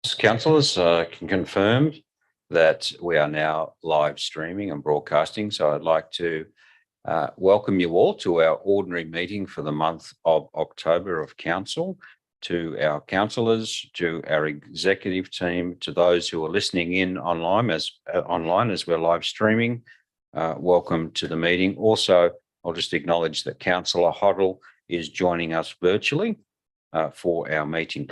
Councillors, can confirm that we are now live streaming and broadcasting. So I'd like to welcome you all to our ordinary meeting for the month of October of Council, to our councillors, to our executive team, to those who are listening in online as we're live streaming. Welcome to the meeting. Also, I'll just acknowledge that Councillor Hoddle is joining us virtually for our meeting.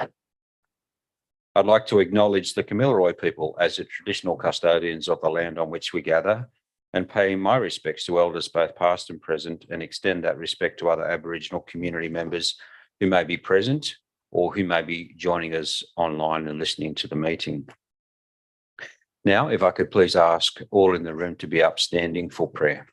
I'd like to acknowledge the Kamilaroi people as the traditional custodians of the land on which we gather, and pay my respects to elders both past and present, and extend that respect to other Aboriginal community members who may be present or who may be joining us online and listening to the meeting. Now, if I could please ask all in the room to be upstanding for prayer.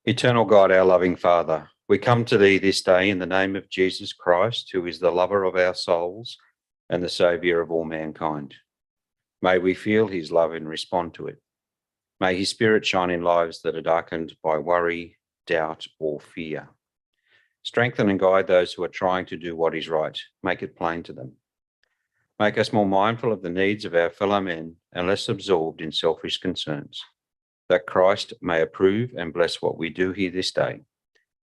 Eternal God, our loving Father, we come to thee this day in the name of Jesus Christ, who is the lover of our souls and the saviour of all mankind. May we feel his love and respond to it. May his spirit shine in lives that are darkened by worry, doubt, or fear. Strengthen and guide those who are trying to do what is right. Make it plain to them. Make us more mindful of the needs of our fellow men and less absorbed in selfish concerns, that Christ may approve and bless what we do here this day.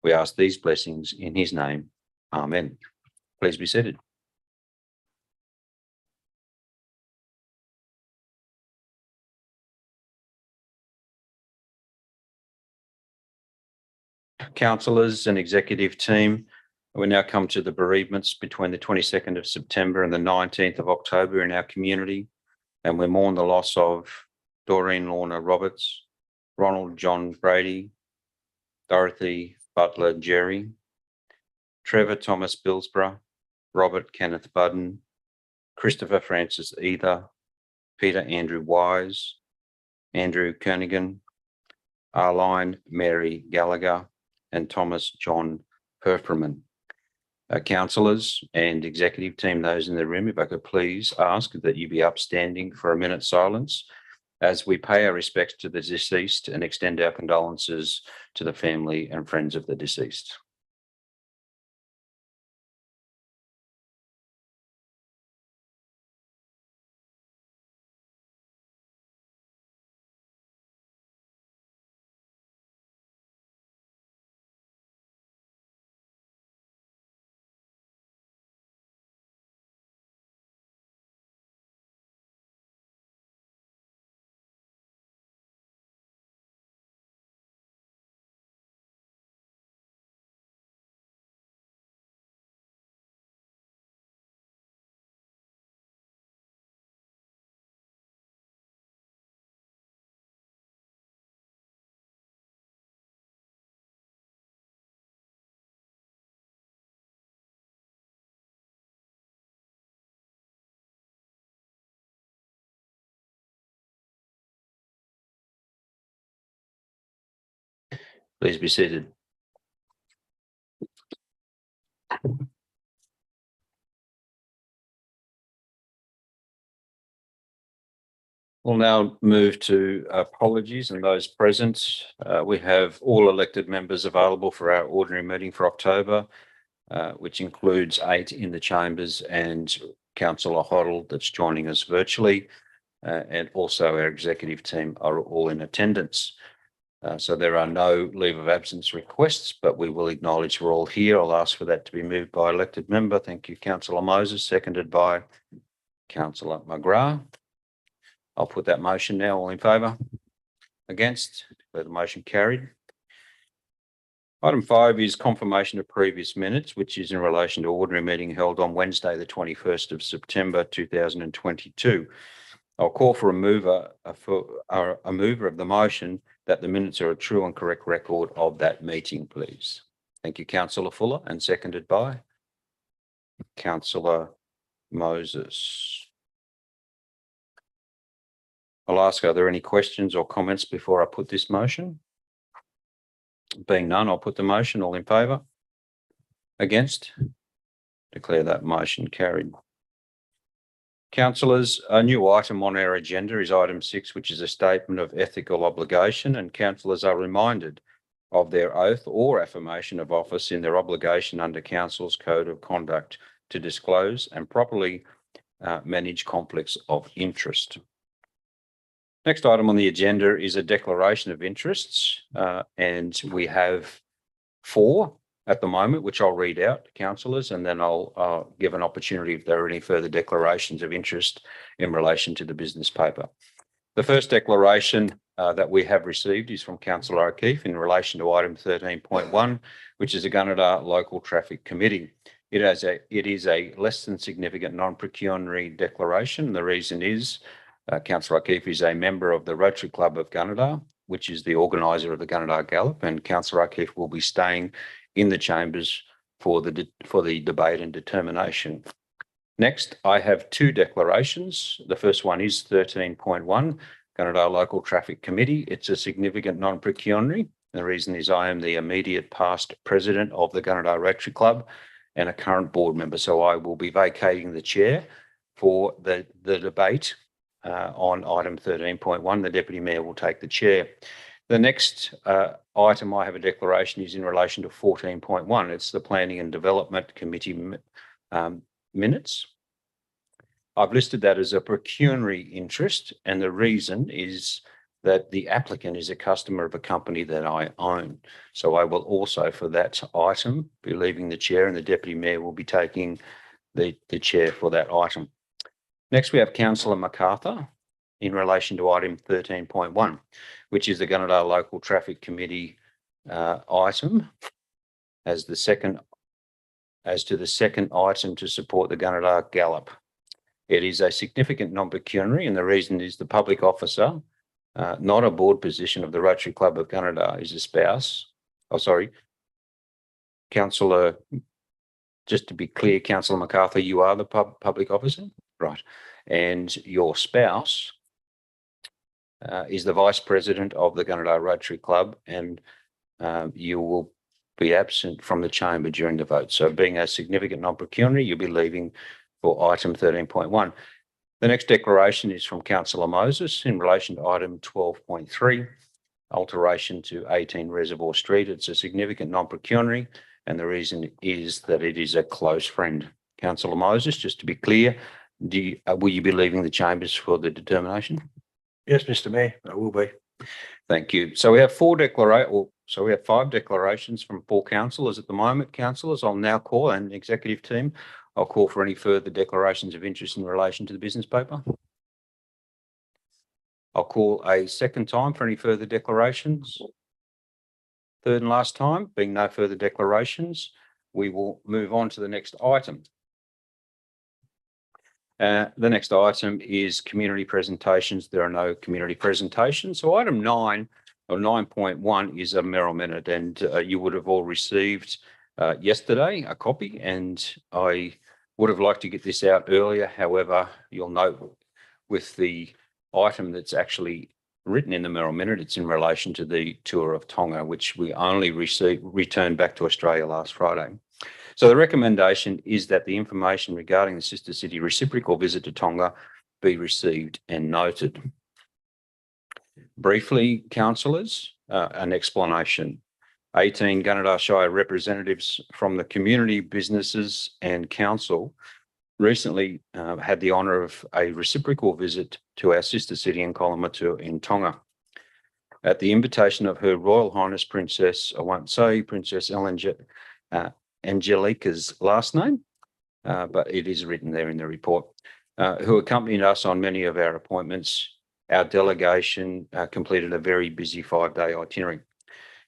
We ask these blessings in his name. Amen. Please be seated. Councillors and executive team, we now come to the bereavements between the 22nd of September and the 19th of October in our community, and we mourn the loss of Doreen Lorna Roberts, Ronald John Brady, Dorothy Butler Jerry, Trevor Thomas Billsborough, Robert Kenneth Budden, Christopher Francis Either, Peter Andrew Wise, Andrew Kernaghan, Arline Mary Gallagher, and Thomas John Perferman. Councillors and executive team, those in the room, if I could please ask that you be upstanding for a minute's silence as we pay our respects to the deceased and extend our condolences to the family and friends of the deceased. Please be seated. We'll now move to apologies and those present. We have all elected members available for our ordinary meeting for October, which includes 8 in the chambers and Councillor Hoddle that's joining us virtually, and also our executive team are all in attendance. So there are no leave of absence requests, but we will acknowledge we're all here. I'll ask for that to be moved by elected member. Thank you, Councillor Moses, seconded by Councillor McGrath. I'll put that motion now. All in favour? Against? Declare the motion carried. Item 5 is confirmation of previous minutes, which is in relation to ordinary meeting held on Wednesday, the 21st of September 2022. I'll call for a mover of the motion that the minutes are a true and correct record of that meeting, please. Thank you, Councillor Fuller, and seconded by Councillor Moses. I'll ask, are there any questions or comments before I put this motion? Being none, I'll put the motion. All in favour? Against? Declare that motion carried. Councillors, a new item on our agenda is item 6, which is a statement of ethical obligation, and councillors are reminded of their oath or affirmation of office in their obligation under Council's Code of Conduct to disclose and properly manage conflicts of interest. Next item on the agenda is a declaration of interests, and we have 4 at the moment, which I'll read out, councillors, and then I'll give an opportunity if there are any further declarations of interest in relation to the business paper. The first declaration that we have received is from Councillor O'Keefe in relation to item 13.1, which is the Gunnedah Local Traffic Committee. It is a less than significant non-pecuniary declaration. The reason is Councillor O'Keefe is a member of the Rotary Club of Gunnedah, which is the organiser of the Gunnedah Gallop, and Councillor O'Keefe will be staying in the chambers for the debate and determination. Next, I have 2 declarations. The first one is 13.1, Gunnedah Local Traffic Committee. It's a significant non-pecuniary. The reason is I am the immediate past president of the Gunnedah Rotary Club and a current board member, so I will be vacating the chair for the debate on item 13.1. The Deputy Mayor will take the chair. The next item I have a declaration is in relation to 14.1. It's the Planning and Development Committee minutes. I've listed that as a pecuniary interest, and the reason is that the applicant is a customer of a company that I own. So I will also, for that item, be leaving the chair, and the Deputy Mayor will be taking the chair for that item. Next, we have Councillor MacArthur in relation to item 13.1, which is the Gunnedah Local Traffic Committee item as to the second item to support the Gunnedah Gallop. It is a significant non-pecuniary, and the reason is the public officer, not a board position of the Rotary Club of Gunnedah, is a spouse. Oh, sorry. Councillor, just to be clear, Councillor MacArthur, you are the public officer? Right. And your spouse is the Vice President of the Gunnedah Rotary Club, and you will be absent from the chamber during the vote. So being a significant non-pecuniary, you'll be leaving for item 13.1. The next declaration is from Councillor Moses in relation to item 12.3, alteration to 18 Reservoir Street. It's a significant non-pecuniary, and the reason is that it is a close friend. Councillor Moses, just to be clear, will you be leaving the chambers for the determination? Yes, Mr. Mayor, I will be. Thank you. So we have 5 declarations from 4 councillors at the moment. Councillors, I'll now call, and executive team, I'll call for any further declarations of interest in relation to the business paper. I'll call a second time for any further declarations. Third and last time, being no further declarations, we will move on to the next item. The next item is community presentations. There are no community presentations. So item 9 or 9.1 is a Merrill Minute, and you would have all received yesterday a copy, and I would have liked to get this out earlier. However, you'll note with the item that's actually written in the Merrill Minute, it's in relation to the tour of Tonga, which we only returned back to Australia last Friday. So the recommendation is that the information regarding the sister city reciprocal visit to Tonga be received and noted. Briefly, councillors, an explanation. 18 Gunnedah Shire representatives from the community, businesses and council recently had the honour of a reciprocal visit to our sister city in Kolomotua in Tonga. At the invitation of Her Royal Highness Princess, I won't say Princess Angelica's last name, but it is written there in the report, who accompanied us on many of our appointments. Our delegation completed a very busy 5-day itinerary.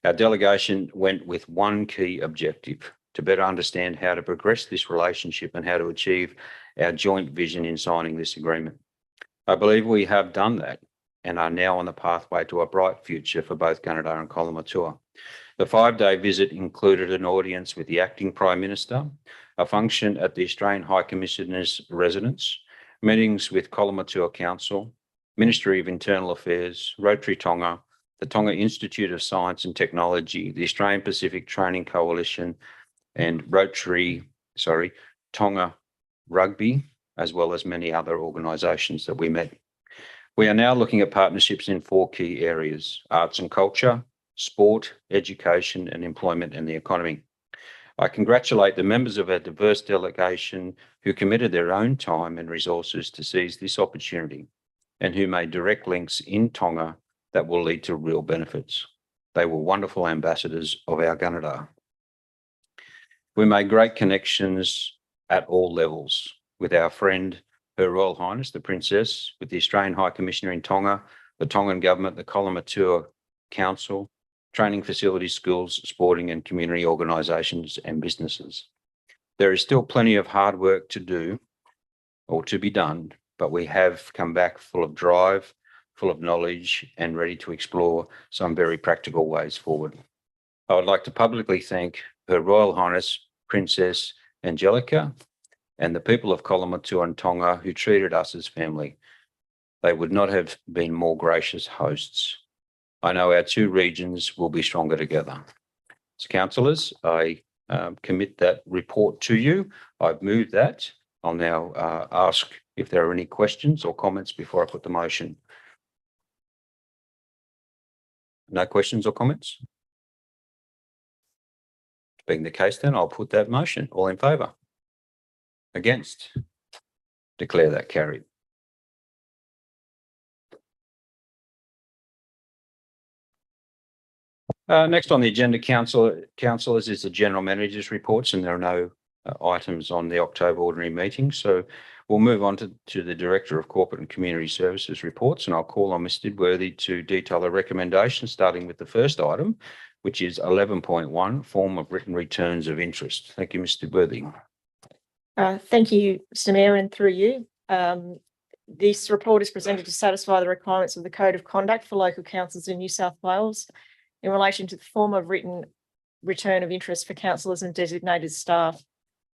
Our delegation went with one key objective: to better understand how to progress this relationship and how to achieve our joint vision in signing this agreement. I believe we have done that and are now on the pathway to a bright future for both Gunnedah and Kolomotua. The 5-day visit included an audience with the Acting Prime Minister, a function at the Australian High Commissioner's residence, meetings with Kolomotua Council, Ministry of Internal Affairs, Rotary Tonga, the Tonga Institute of Science and Technology, the Australian Pacific Training Coalition, and Tonga Rugby, as well as many other organisations that we met. We are now looking at partnerships in 4 key areas: arts and culture, sport, education and employment and the economy. I congratulate the members of our diverse delegation who committed their own time and resources to seize this opportunity and who made direct links in Tonga that will lead to real benefits. They were wonderful ambassadors of our Gunnedah. We made great connections at all levels with our friend, Her Royal Highness, the Princess, with the Australian High Commissioner in Tonga, the Tongan Government, the Kolamatua Council, training facilities, schools, sporting and community organisations and businesses. There is still plenty of hard work to do or to be done, but we have come back full of drive, full of knowledge and ready to explore some very practical ways forward. I would like to publicly thank Her Royal Highness Princess Angelica and the people of Kolamatua and Tonga who treated us as family. They would not have been more gracious hosts. I know our two regions will be stronger together. As councillors, I commit that report to you. I've moved that. I'll now ask if there are any questions or comments before I put the motion. No questions or comments? Being the case, then I'll put that motion. All in favour? Against? Declare that carried. Next on the agenda, councillors, is the General Manager's reports, and there are no items on the October ordinary meeting. So we'll move on to the Director of Corporate and Community Services reports, and I'll call on Ms. Didworthy to detail the recommendations, starting with the first item, which is 11.1, form of written returns of interest. Thank you, Ms. Didworthy. Thank you, Mr. Mayor, and through you. This report is presented to satisfy the requirements of the Code of Conduct for local councils in New South Wales in relation to the form of written return of interest for councillors and designated staff.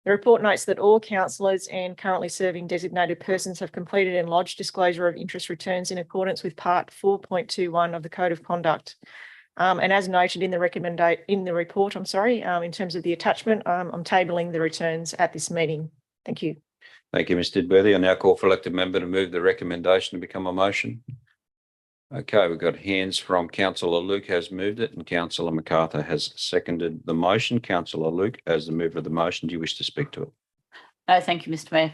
The report notes that all councillors and currently serving designated persons have completed and lodged disclosure of interest returns in accordance with Part 4.21 of the Code of Conduct. And as noted in the report, in terms of the attachment, I'm tabling the returns at this meeting. Thank you. Thank you, Ms. Didworthy. I now call for elected member to move the recommendation to become a motion. Okay, we've got hands from Councillor Luke has moved it and Councillor MacArthur has seconded the motion. Councillor Luke, as the mover of the motion, do you wish to speak to it? No, thank you, Mr. Mayor.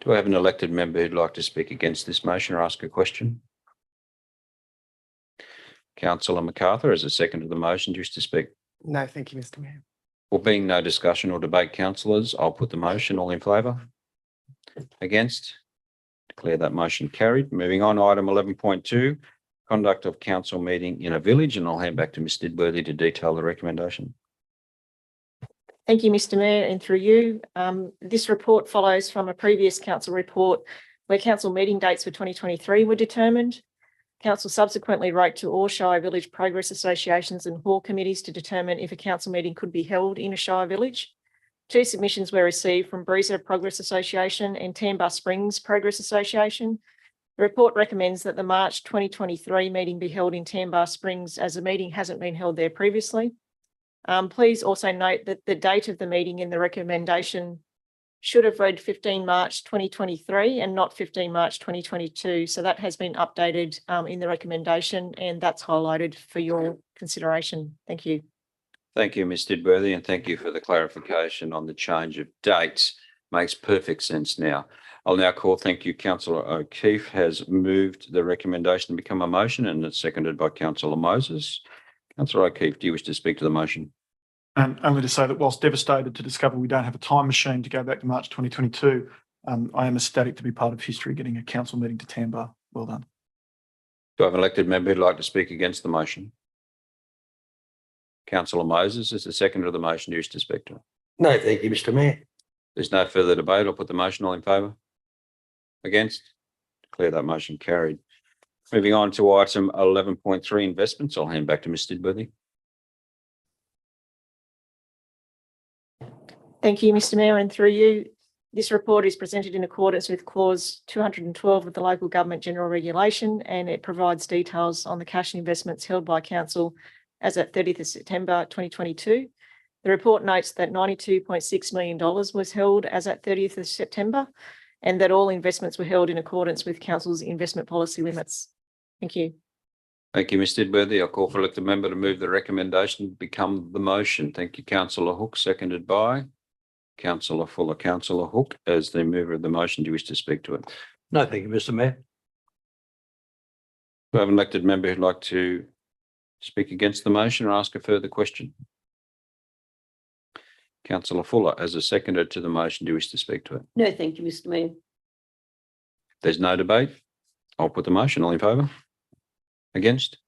Do I have an elected member who'd like to speak against this motion or ask a question? Councillor MacArthur, as a second of the motion, do you wish to speak? No, thank you, Mr. Mayor. Well, being no discussion or debate, councillors, I'll put the motion. All in favour? Against? Declare that motion carried. Moving on, item 11.2, conduct of council meeting in a village, and I'll hand back to Ms. Didworthy to detail the recommendation. Thank you, Mr. Mayor, and through you. This report follows from a previous council report where council meeting dates for 2023 were determined. Council subsequently wrote to all Shire Village Progress Associations and hall committees to determine if a council meeting could be held in a Shire village. 2 submissions were received from Breezer Progress Association and Tambar Springs Progress Association. The report recommends that the March 2023 meeting be held in Tambar Springs, as the meeting hasn't been held there previously. Please also note that the date of the meeting in the recommendation should have read 15 March 2023 and not 15 March 2022. So that has been updated in the recommendation, and that's highlighted for your consideration. Thank you. Thank you, Ms. Didworthy, and thank you for the clarification on the change of dates. Makes perfect sense now. I'll now call, thank you, Councillor O'Keefe has moved the recommendation to become a motion, and it's seconded by Councillor Moses. Councillor O'Keefe, do you wish to speak to the motion? And only to say that whilst devastated to discover we don't have a time machine to go back to March 2022, I am ecstatic to be part of history getting a council meeting to Tambar. Well done. Do I have an elected member who'd like to speak against the motion? Councillor Moses is the seconder of the motion. Do you wish to speak to it? No, thank you, Mr. Mayor. There's no further debate. I'll put the motion. All in favour? Against? Declare that motion carried. Moving on to item 11.3, investments. I'll hand back to Ms. Didworthy. Thank you, Mr. Mayor, and through you. This report is presented in accordance with clause 212 of the Local Government General Regulation, and it provides details on the cash and investments held by council as at 30th of September 2022. The report notes that $92.6 million was held as at 30th of September, and that all investments were held in accordance with council's investment policy limits. Thank you. Thank you, Mr. Edworthy. I'll call for elected member to move the recommendation to become the motion. Thank you, councillor Hook, seconded by councillor Fuller. Councillor Hook, as the mover of the motion, do you wish to speak to it? No, thank you, Mr. Mayor. Do I have an elected member who'd like to speak against the motion or ask a further question? Councillor Fuller, as a seconder to the motion, do you wish to speak to it? No, thank you, Mr. Mayor. There's no debate. I'll put the motion. All in favour? Against?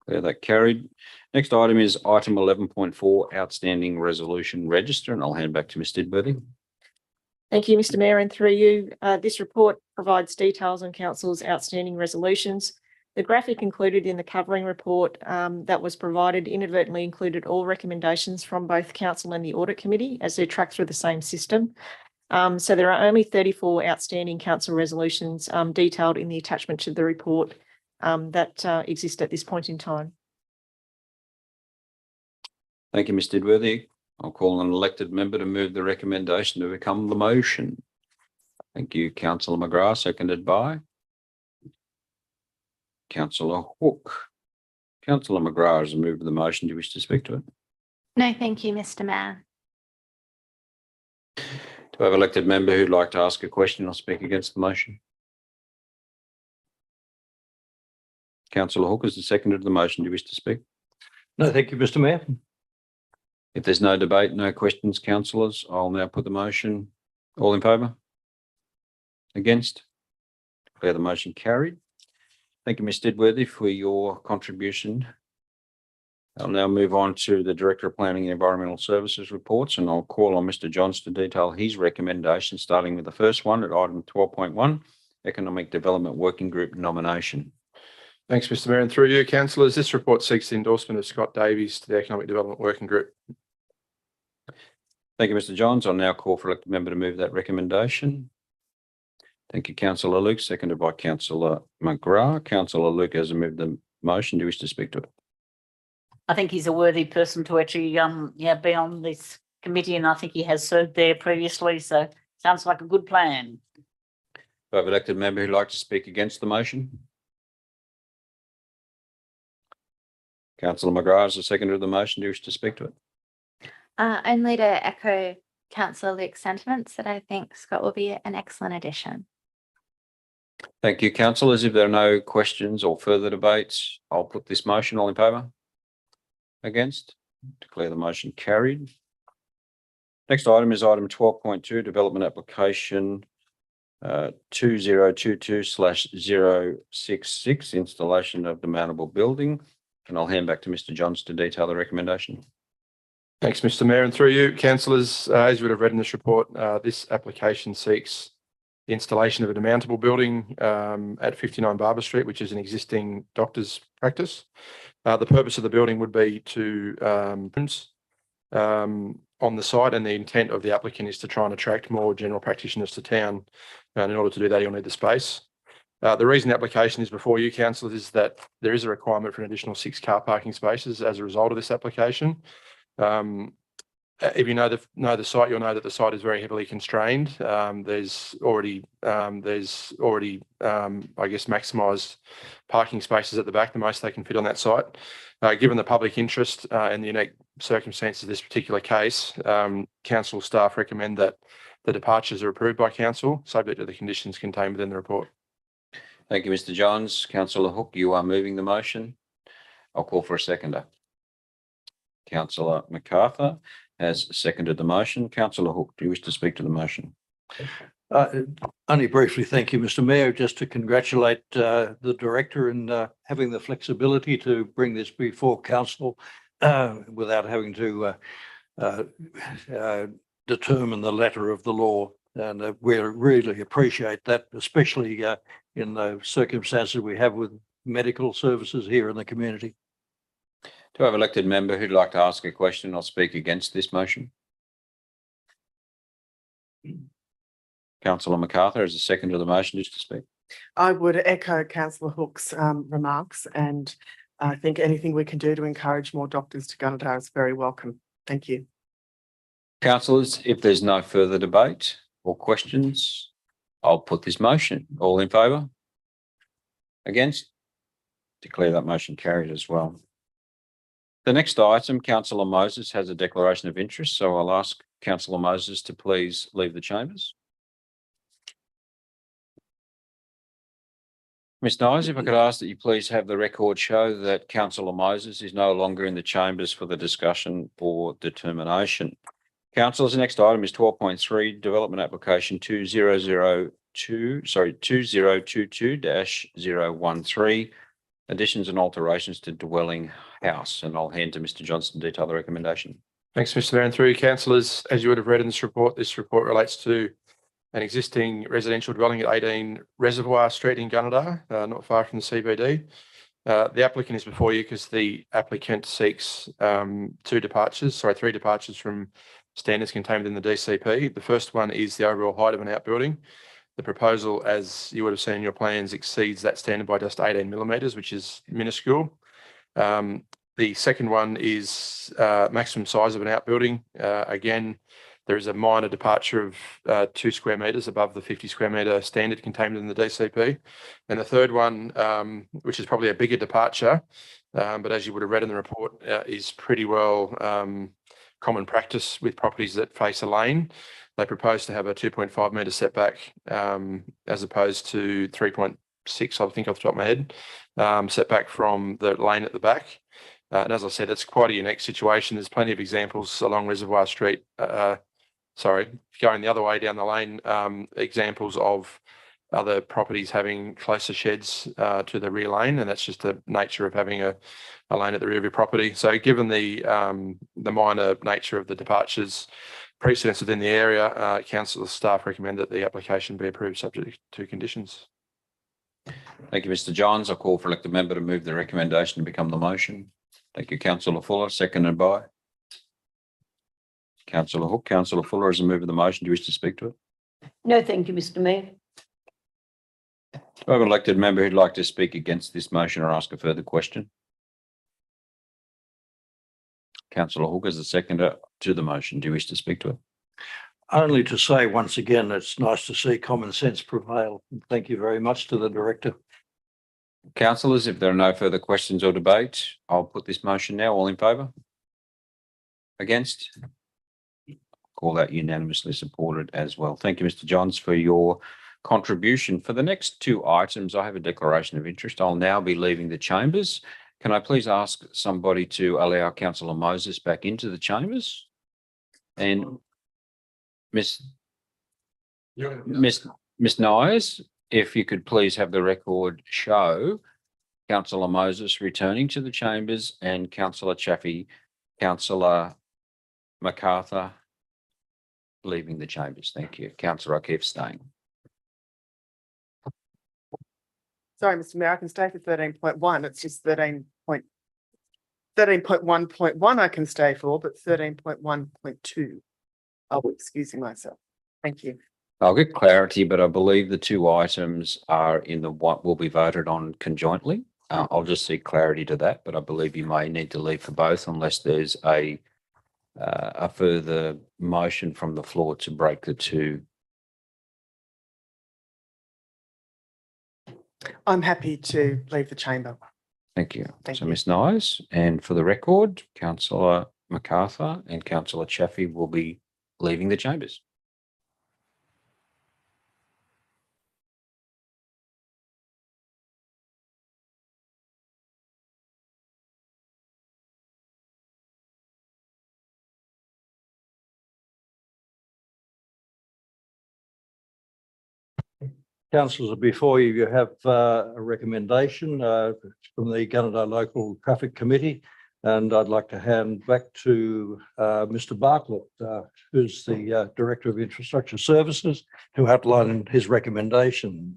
Declare that carried. Next item is item 11.4, outstanding resolution register, and I'll hand back to Mr. Edworthy. Thank you, Mr. Mayor, and through you, this report provides details on council's outstanding resolutions. The graphic included in the covering report that was provided inadvertently included all recommendations from both council and the audit committee as they track through the same system. So there are only 34 outstanding council resolutions detailed in the attachment to the report that exist at this point in time. Thank you, Mr. Edworthy. I'll call on an elected member to move the recommendation to become the motion. Thank you, councillor McGrath, seconded by councillor Hook. Councillor McGrath has moved the motion. Do you wish to speak to it? No, thank you, Mr. Mayor. Do I have an elected member who'd like to ask a question or speak against the motion? Councillor Hook is the seconder to the motion. Do you wish to speak? No, thank you, Mr. Mayor. If there's no debate, no questions, councillors, I'll now put the motion. All in favour? Against? Declare the motion carried. Thank you, Mr. Edworthy, for your contribution. I'll now move on to the Director of Planning and Environmental Services reports, and I'll call on Mr. Johns to detail his recommendations, starting with the first one at item 12.1, Economic Development Working Group nomination. Thanks, Mr. Mayor, and through you, councillors, this report seeks the endorsement of Scott Davies to the Economic Development Working Group. Thank you, Mr. Johns. I'll now call for elected member to move that recommendation. Thank you, councillor Luke, seconded by councillor McGrath. Councillor Luke has moved the motion. Do you wish to speak to it? I think he's a worthy person to actually, be on this committee, and I think he has served there previously. So sounds like a good plan. Do I have an elected member who'd like to speak against the motion? Councillor McGrath is the seconder of the motion. Do you wish to speak to it? Only to echo Councillor Luke's sentiments that I think Scott will be an excellent addition. Thank you, councillors. If there are no questions or further debates, I'll put this motion. All in favour? Against? Declare the motion carried. Next item is item 12.2, development application 2022/066, installation of the mountable building. And I'll hand back to Mr. Johns to detail the recommendation. Thanks, Mr. Mayor, and through you, councillors, as you would have read in this report, this application seeks the installation of a demountable building at 59 Barber Street, which is an existing doctor's practice. The purpose of the building would be to on the site, and the intent of the applicant is to try and attract more general practitioners to town. And in order to do that, you'll need the space. The reason the application is before you, councillors, is that there is a requirement for an additional 6 car parking spaces as a result of this application. If you know the site, you'll know that the site is very heavily constrained. There's already I guess, maximised parking spaces at the back, the most they can fit on that site. Given the public interest and the unique circumstances of this particular case, council staff recommend that the departures are approved by council, subject to the conditions contained within the report. Thank you, Mr. Johns. Councillor Hook, you are moving the motion. I'll call for a seconder. Councillor MacArthur has seconded the motion. Councillor Hook, do you wish to speak to the motion? Only briefly, thank you, Mr. Mayor, just to congratulate the director in having the flexibility to bring this before council without having to determine the letter of the law. And we really appreciate that, especially in the circumstances we have with medical services here in the community. Do I have an elected member who'd like to ask a question or speak against this motion? Councillor MacArthur is the seconder of the motion. Just to speak. I would echo Councillor Hook's remarks, and I think anything we can do to encourage more doctors to Gunnedah is very welcome. Thank you. Councillors, if there's no further debate or questions, I'll put this motion. All in favour? Against? Declare that motion carried as well. The next item, councillor Moses has a declaration of interest, so I'll ask councillor Moses to please leave the chambers. Ms Nyes, if I could ask that you please have the record show that councillor Moses is no longer in the chambers for the discussion or determination. Councillors, the next item is 12.3, development application 2022-013, additions and alterations to dwelling house. And I'll hand to Mr Johnson to detail the recommendation. Thanks, Mr Mayor, and through you, councillors. As you would have read in this report relates to an existing residential dwelling at 18 Reservoir Street in Gunnedah, not far from the CBD. The applicant is before you because the applicant seeks three departures from standards contained within the DCP. The first one is the overall height of an outbuilding. The proposal, as you would have seen in your plans, exceeds that standard by just 18 millimetres, which is minuscule. The second one is maximum size of an outbuilding. Again, there is a minor departure of 2 square metres above the 50 square metre standard contained in the DCP. And the third one, which is probably a bigger departure, but as you would have read in the report, is pretty well common practice with properties that face a lane. They propose to have a 2.5 metre setback as opposed to 3.6, I think off the top of my head, setback from the lane at the back. And as I said, it's quite a unique situation. There's plenty of examples along Reservoir Street, going the other way down the lane, examples of other properties having closer sheds to the rear lane, and that's just the nature of having a lane at the rear of your property. So given the minor nature of the departures, precedents within the area, council staff recommend that the application be approved subject to conditions. Thank you, Mr Johns. I call for elected member to move the recommendation to become the motion. Thank you, councillor Fuller, seconded by councillor Hook. Councillor Fuller, as a mover of the motion, do you wish to speak to it? No, thank you, Mr Mayor. Do I have an elected member who'd like to speak against this motion or ask a further question? Councillor Hook as the seconder to the motion. Do you wish to speak to it? Only to say once again, it's nice to see common sense prevail. Thank you very much to the director. Councillors, if there are no further questions or debate, I'll put this motion now. All in favour? Against? Call that unanimously supported as well. Thank you, Mr Johns, for your contribution. For the next two items, I have a declaration of interest. I'll now be leaving the chambers. Can I please ask somebody to allow councillor Moses back into the chambers? And Miss Nyes, if you could please have the record show councillor Moses returning to the chambers and councillor Chaffey, councillor MacArthur leaving the chambers. Thank you. Councillor O'Keefe staying. Sorry, Mr Mayor, I can stay for 13.1. It's just 13.1.1 I can stay for, but 13.1.2. I'll be excusing myself. Thank you. I'll get clarity, but I believe the two items are in the what will be voted on conjointly. I'll just seek clarity to that, but I believe you may need to leave for both unless there's a further motion from the floor to break the two. I'm happy to leave the chamber. Thank you. Thank So you. Ms Nyes, and for the record, councillor MacArthur and councillor Chaffey will be leaving the chambers. Councillors, before you have a recommendation from the Gunnedah Local Traffic Committee, and I'd like to hand back to Mr Bartlett, who's the Director of Infrastructure Services, to outline his recommendation.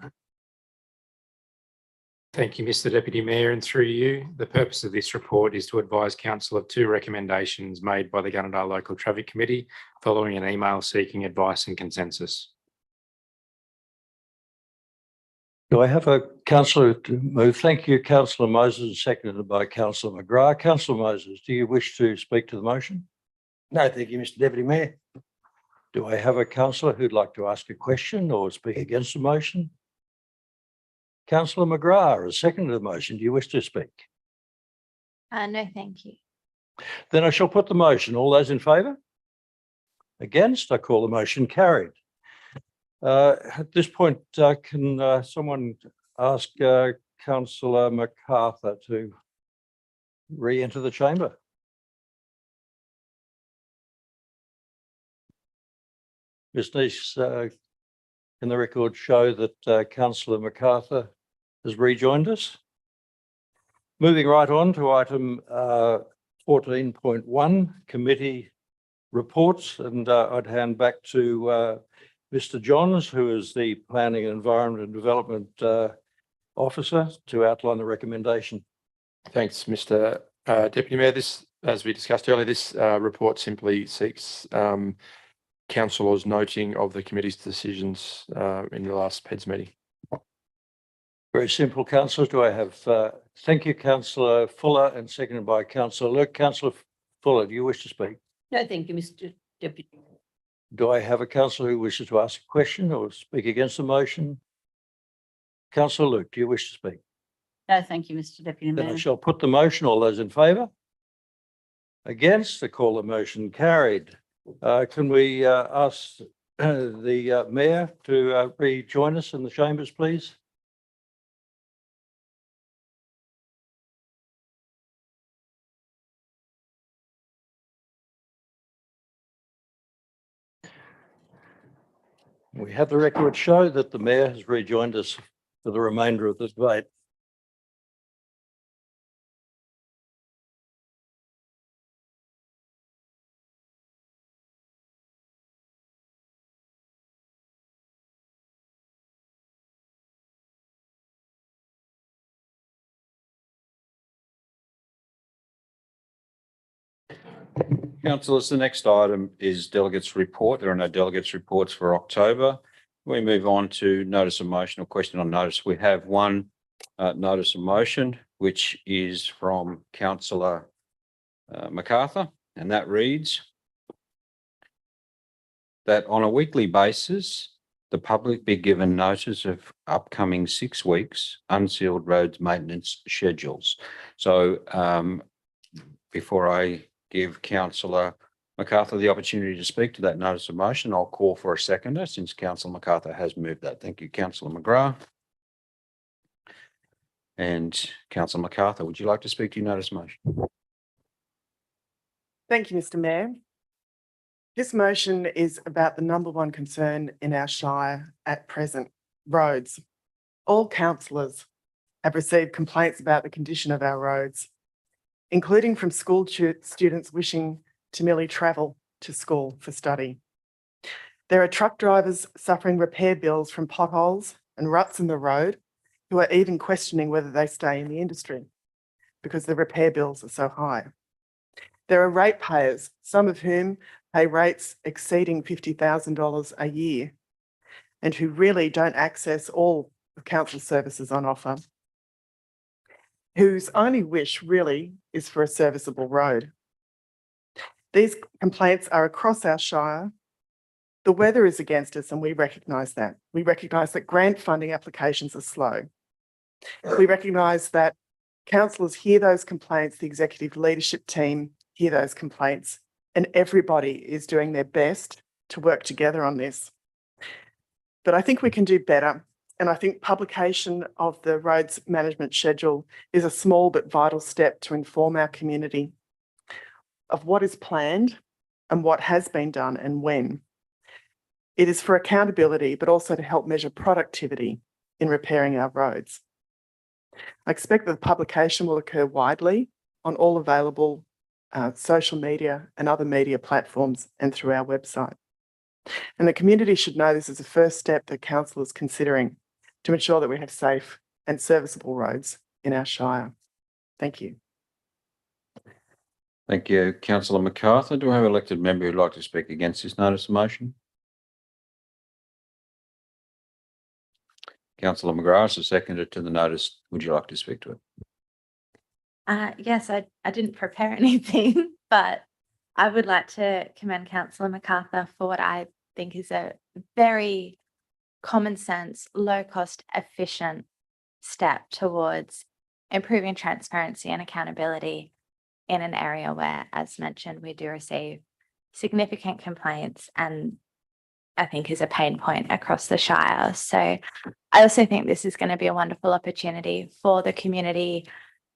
Thank you, Mr Deputy Mayor, and through you, the purpose of this report is to advise Council of two recommendations made by the Gunnedah Local Traffic Committee following an email seeking advice and consensus. Do I have a councillor to move? Thank you, councillor Moses, seconded by councillor McGrath. Councillor Moses, do you wish to speak to the motion? No, thank you, Mr Deputy Mayor. Do I have a councillor who'd like to ask a question or speak against the motion? Councillor McGrath has seconded the motion. Do you wish to speak? No, thank you. Then I shall put the motion. All those in favour? Against? I call the motion carried. At this point, can someone ask Councillor MacArthur to re-enter the chamber? Ms. Nice, can the record show that Councillor MacArthur has rejoined us? Moving right on to item 14.1, committee reports, and I'd hand back to Mr. Johns, who is the Planning, Environment and Development Officer, to outline the recommendation. Thanks, Mr. Deputy Mayor. This, as we discussed earlier, this report simply seeks councillors' noting of the committee's decisions in the last PEDS meeting. Very simple, councillors. Do I have, thank you, Councillor Fuller, and seconded by Councillor Luke. Councillor Fuller, do you wish to speak? No, thank you, Mr. Deputy. Do I have a councillor who wishes to ask a question or speak against the motion? Councillor Luke, do you wish to speak? No, thank you, Mr. Deputy Then I Mayor. shall put the motion. All those in favour? Against? I call the motion carried. Can we ask the Mayor to rejoin us in the chambers, please? We have the record show that the Mayor has rejoined us for the remainder of the debate. Councillors, the next item is delegates' report. There are no delegates' reports for October. We move on to notice of motion or question on notice. We have one notice of motion, which is from Councillor MacArthur, and that reads that on a weekly basis, the public be given notice of upcoming 6 weeks unsealed roads maintenance schedules. So before I give Councillor MacArthur the opportunity to speak to that notice of motion, I'll call for a seconder since Councillor MacArthur has moved that. Thank you, Councillor McGrath. And Councillor MacArthur, would you like to speak to your notice of motion? Thank you, Mr. Mayor. This motion is about the number one concern in our Shire at present, roads. All councillors have received complaints about the condition of our roads, including from school students wishing to merely travel to school for study. There are truck drivers suffering repair bills from potholes and ruts in the road who are even questioning whether they stay in the industry because the repair bills are so high. There are ratepayers, some of whom pay rates exceeding $50,000 a year and who really don't access all the council services on offer, whose only wish really is for a serviceable road. These complaints are across our Shire. The weather is against us and we recognise that. We recognise that grant funding applications are slow. We recognise that councillors hear those complaints, the executive leadership team hear those complaints, and everybody is doing their best to work together on this. But I think we can do better. And I think publication of the roads management schedule is a small but vital step to inform our community of what is planned and what has been done and when. It is for accountability, but also to help measure productivity in repairing our roads. I expect that the publication will occur widely on all available social media and other media platforms and through our website. And the community should know this is the first step that council is considering to ensure that we have safe and serviceable roads in our Shire. Thank you. Thank you, Councillor MacArthur. Do I have an elected member who'd like to speak against this notice of motion? Councillor McGrath has seconded to the notice. Would you like to speak to it? Yes, I didn't prepare anything, but I would like to commend Councillor MacArthur for what I think is a very common sense, low cost, efficient step towards improving transparency and accountability in an area where, as mentioned, we do receive significant complaints and I think is a pain point across the Shire. So I also think this is going to be a wonderful opportunity for the community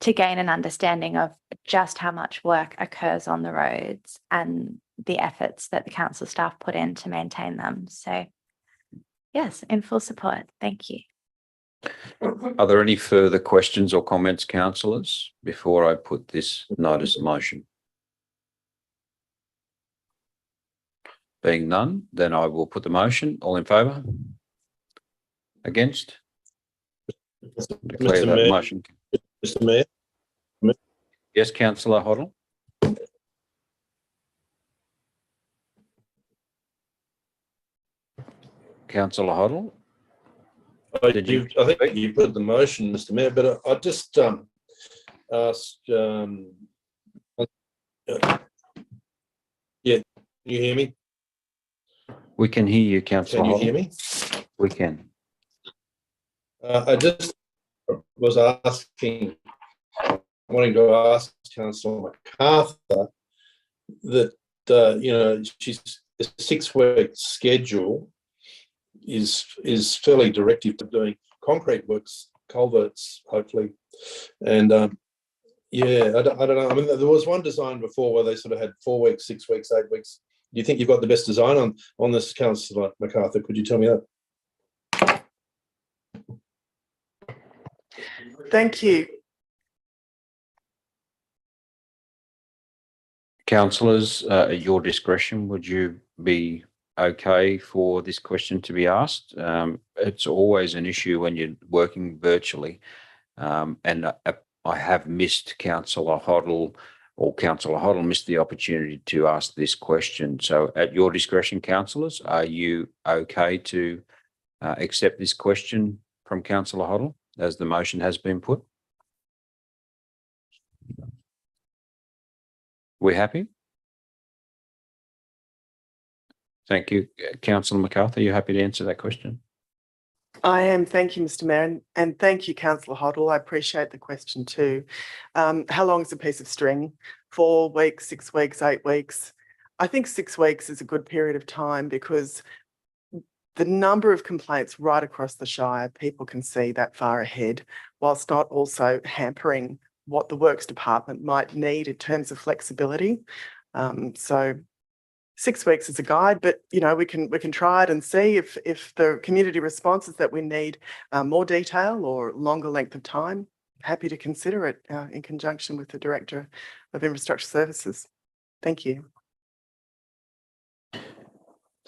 to gain an understanding of just how much work occurs on the roads and the efforts that the council staff put in to maintain them. So yes, in full support. Thank you. Are there any further questions or comments, councillors, before I put this notice of motion? Being none, then I will put the motion. All in favour? Against? Declare that motion. Mr. Mayor, Yes, councillor Hoddle. Councillor Hoddle. I Did you think you put the motion, Mr. Mayor, but I just ask, yeah, you hear me? We can hear you, councillor Can you Hoddle. hear me? We can. I just was wanting to ask Councillor MacArthur that, she's the 6-week schedule is fairly directive to doing concrete works, culverts, hopefully. And I don't know. I mean, there was one design before where they sort of had 4 weeks, 6 weeks, 8 weeks. Do you think you've got the best design on this, Councillor MacArthur? Could you tell me that? Thank you. Councillors, at your discretion, would you be okay for this question to be asked? It's always an issue when you're working virtually. And I have missed Councillor Hoddle, or Councillor Hoddle missed the opportunity to ask this question. So at your discretion, councillors, are you okay to accept this question from Councillor Hoddle as the motion has been put? We're happy? Thank you. Councillor MacArthur, are you happy to answer that question? I am. Thank you, Mr. Mayor, and thank you, Councillor Hoddle. I appreciate the question too. How long is a piece of string? 4 weeks, 6 weeks, 8 weeks? I think 6 weeks is a good period of time because the number of complaints right across the Shire, people can see that far ahead, whilst not also hampering what the Works Department might need in terms of flexibility. So 6 weeks is a guide, but we can try it and see if the community responses that we need more detail or longer length of time. Happy to consider it in conjunction with the Director of Infrastructure Services. Thank you.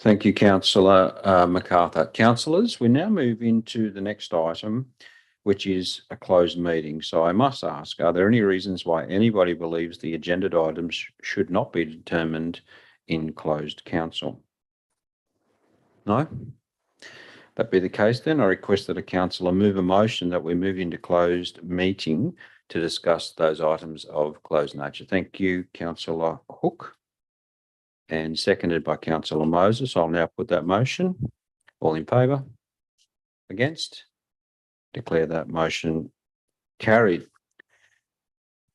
Thank you, Councillor MacArthur. Councillors, we now move into the next item, which is a closed meeting. So I must ask, are there any reasons why anybody believes the agenda items should not be determined in closed council? No? That be the case, then I request that a councillor move a motion that we move into closed meeting to discuss those items of closed nature. Thank you, Councillor Hook. And seconded by Councillor Moses. I'll now put that motion. All in favour? Against? Declare that motion carried.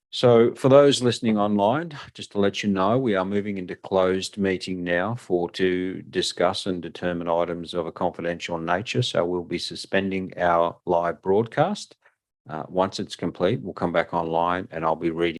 So for those listening online, just to let you know, we are moving into closed meeting now to discuss and determine items of a confidential nature. So we'll be suspending our live broadcast. Once it's complete, we'll come back online and I'll be reading